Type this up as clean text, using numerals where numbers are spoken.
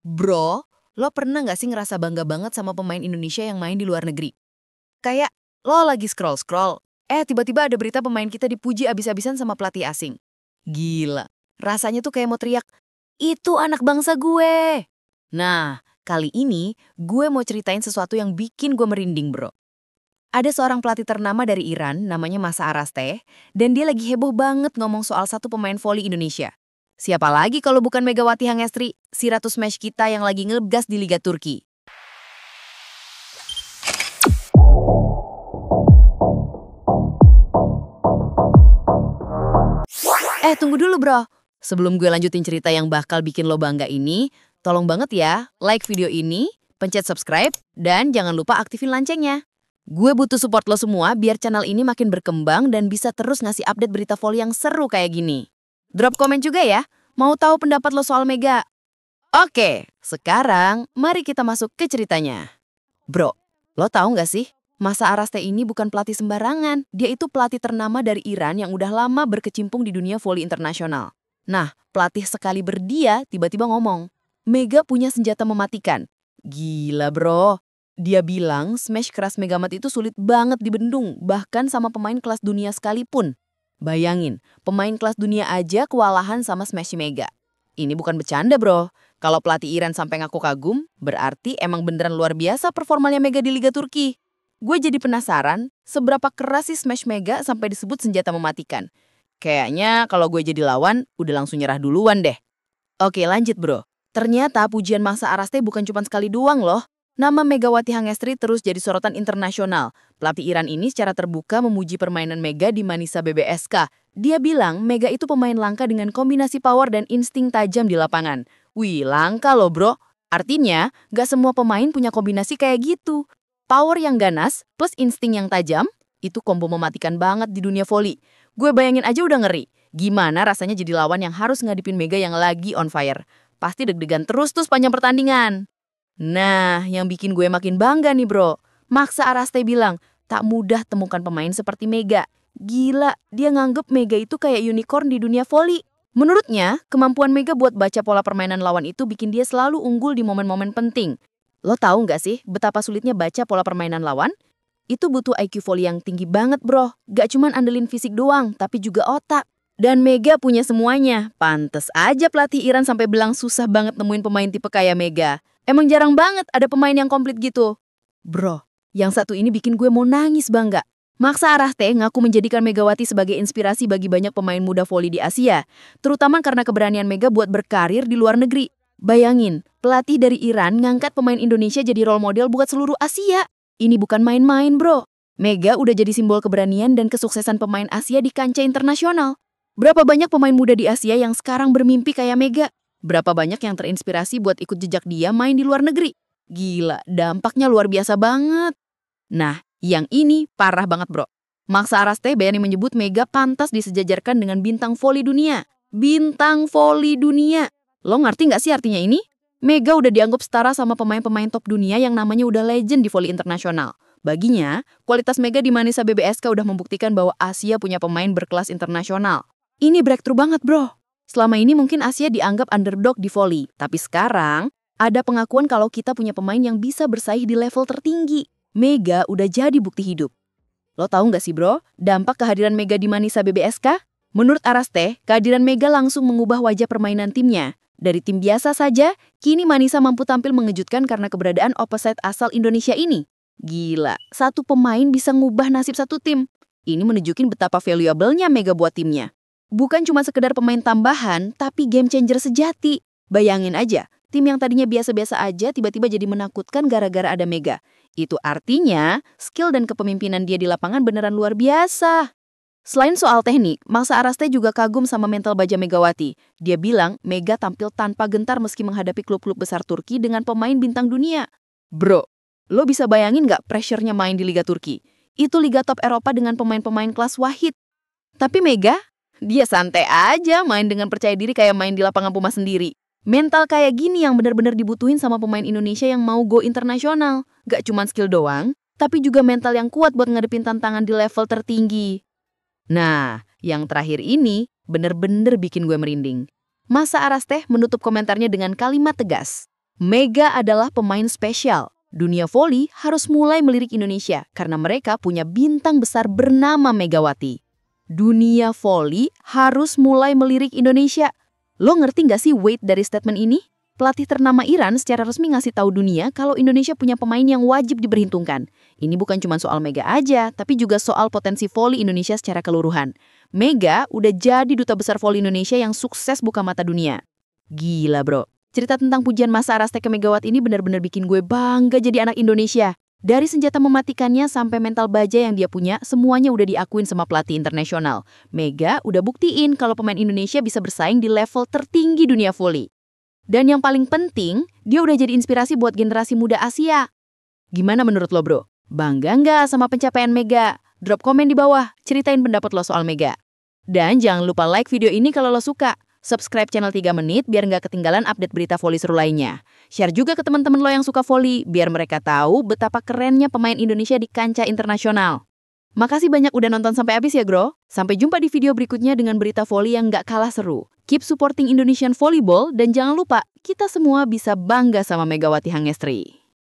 Bro, lo pernah nggak sih ngerasa bangga banget sama pemain Indonesia yang main di luar negeri? Kayak lo lagi scroll-scroll, tiba-tiba ada berita pemain kita dipuji abis-abisan sama pelatih asing. Gila, rasanya tuh kayak mau teriak, itu anak bangsa gue. Nah, kali ini gue mau ceritain sesuatu yang bikin gue merinding bro. Ada seorang pelatih ternama dari Iran, namanya Masa Araste, dan dia lagi heboh banget ngomong soal satu pemain voli Indonesia. Siapa lagi kalau bukan Megawati Hangestri, si Ratu Smash kita yang lagi ngegas di Liga Turki. Tunggu dulu bro. Sebelum gue lanjutin cerita yang bakal bikin lo bangga ini, tolong banget ya, like video ini, pencet subscribe, dan jangan lupa aktifin loncengnya. Gue butuh support lo semua biar channel ini makin berkembang dan bisa terus ngasih update berita voli yang seru kayak gini. Drop komen juga ya, mau tahu pendapat lo soal Mega? Oke, sekarang mari kita masuk ke ceritanya. Bro, lo tahu nggak sih? Masa Araste ini bukan pelatih sembarangan. Dia itu pelatih ternama dari Iran yang udah lama berkecimpung di dunia voli internasional. Nah, pelatih sekali berdia tiba-tiba ngomong, Mega punya senjata mematikan. Gila bro. Dia bilang smash keras Megamat itu sulit banget dibendung, bahkan sama pemain kelas dunia sekalipun. Bayangin, pemain kelas dunia aja kewalahan sama smash Mega. Ini bukan bercanda bro. Kalau pelatih Iran sampai ngaku kagum, berarti emang beneran luar biasa performanya Mega di Liga Turki. Gue jadi penasaran, seberapa keras sih smash Mega sampai disebut senjata mematikan. Kayaknya kalau gue jadi lawan, udah langsung nyerah duluan deh. Oke lanjut bro. Ternyata pujian Masa Araste bukan cuma sekali doang loh. Nama Megawati Hangestri terus jadi sorotan internasional. Pelatih Iran ini secara terbuka memuji permainan Mega di Manisa BBSK. Dia bilang Mega itu pemain langka dengan kombinasi power dan insting tajam di lapangan. Wih, langka loh bro. Artinya, gak semua pemain punya kombinasi kayak gitu. Power yang ganas plus insting yang tajam, itu kombo mematikan banget di dunia voli. Gue bayangin aja udah ngeri. Gimana rasanya jadi lawan yang harus ngadipin Mega yang lagi on fire. Pasti deg-degan terus tuh sepanjang pertandingan. Nah, yang bikin gue makin bangga nih bro. Maksa Araste bilang, tak mudah temukan pemain seperti Mega. Gila, dia nganggep Mega itu kayak unicorn di dunia voli. Menurutnya, kemampuan Mega buat baca pola permainan lawan itu bikin dia selalu unggul di momen-momen penting. Lo tahu nggak sih betapa sulitnya baca pola permainan lawan? Itu butuh IQ volley yang tinggi banget bro. Gak cuman andelin fisik doang, tapi juga otak. Dan Mega punya semuanya. Pantes aja pelatih Iran sampai bilang susah banget nemuin pemain tipe kayak Mega. Emang jarang banget ada pemain yang komplit gitu. Bro, yang satu ini bikin gue mau nangis bangga. Maksa Araste ngaku menjadikan Megawati sebagai inspirasi bagi banyak pemain muda voli di Asia, terutama karena keberanian Mega buat berkarir di luar negeri. Bayangin, pelatih dari Iran ngangkat pemain Indonesia jadi role model buat seluruh Asia. Ini bukan main-main bro. Mega udah jadi simbol keberanian dan kesuksesan pemain Asia di kancah internasional. Berapa banyak pemain muda di Asia yang sekarang bermimpi kayak Mega? Berapa banyak yang terinspirasi buat ikut jejak dia main di luar negeri? Gila, dampaknya luar biasa banget. Nah, yang ini parah banget bro. Maksa Araste berani menyebut Mega pantas disejajarkan dengan bintang voli dunia. Bintang voli dunia. Lo ngerti nggak sih artinya ini? Mega udah dianggap setara sama pemain-pemain top dunia yang namanya udah legend di voli internasional. Baginya, kualitas Mega di Manisa BBSK udah membuktikan bahwa Asia punya pemain berkelas internasional. Ini breakthrough banget bro. Selama ini mungkin Asia dianggap underdog di voli, tapi sekarang ada pengakuan kalau kita punya pemain yang bisa bersaing di level tertinggi. Mega udah jadi bukti hidup. Lo tahu nggak sih bro, dampak kehadiran Mega di Manisa BBSK? Menurut Araste, kehadiran Mega langsung mengubah wajah permainan timnya. Dari tim biasa saja, kini Manisa mampu tampil mengejutkan karena keberadaan opposite asal Indonesia ini. Gila, satu pemain bisa ngubah nasib satu tim. Ini menunjukin betapa valuable-nya Mega buat timnya. Bukan cuma sekedar pemain tambahan, tapi game changer sejati. Bayangin aja, tim yang tadinya biasa-biasa aja tiba-tiba jadi menakutkan gara-gara ada Mega. Itu artinya, skill dan kepemimpinan dia di lapangan beneran luar biasa. Selain soal teknik, Maksa Araste juga kagum sama mental baja Megawati. Dia bilang Mega tampil tanpa gentar meski menghadapi klub-klub besar Turki dengan pemain bintang dunia. Bro, lo bisa bayangin nggak pressure-nya main di Liga Turki? Itu liga top Eropa dengan pemain-pemain kelas wahid. Tapi Mega, dia santai aja main dengan percaya diri kayak main di lapangan Puma sendiri. Mental kayak gini yang benar-benar dibutuhin sama pemain Indonesia yang mau go internasional. Gak cuma skill doang, tapi juga mental yang kuat buat ngadepin tantangan di level tertinggi. Nah, yang terakhir ini bener-bener bikin gue merinding. Masa Araste menutup komentarnya dengan kalimat tegas. Mega adalah pemain spesial. Dunia voli harus mulai melirik Indonesia karena mereka punya bintang besar bernama Megawati. Dunia voli harus mulai melirik Indonesia. Lo ngerti nggak sih weight dari statement ini? Pelatih ternama Iran secara resmi ngasih tahu dunia kalau Indonesia punya pemain yang wajib diperhitungkan. Ini bukan cuma soal Mega aja, tapi juga soal potensi voli Indonesia secara keseluruhan. Mega udah jadi duta besar voli Indonesia yang sukses buka mata dunia. Gila bro, cerita tentang pujian Mas Aras ke Megawati ini benar-benar bikin gue bangga jadi anak Indonesia. Dari senjata mematikannya sampai mental baja yang dia punya, semuanya udah diakuin sama pelatih internasional. Mega udah buktiin kalau pemain Indonesia bisa bersaing di level tertinggi dunia voli. Dan yang paling penting, dia udah jadi inspirasi buat generasi muda Asia. Gimana menurut lo bro? Bangga nggak sama pencapaian Mega? Drop komen di bawah, ceritain pendapat lo soal Mega. Dan jangan lupa like video ini kalau lo suka. Subscribe channel 3 menit biar nggak ketinggalan update berita voli seru lainnya. Share juga ke teman-teman lo yang suka voli, biar mereka tahu betapa kerennya pemain Indonesia di kancah internasional. Makasih banyak udah nonton sampai habis ya bro. Sampai jumpa di video berikutnya dengan berita voli yang nggak kalah seru. Keep supporting Indonesian Volleyball dan jangan lupa, kita semua bisa bangga sama Megawati Hangestri.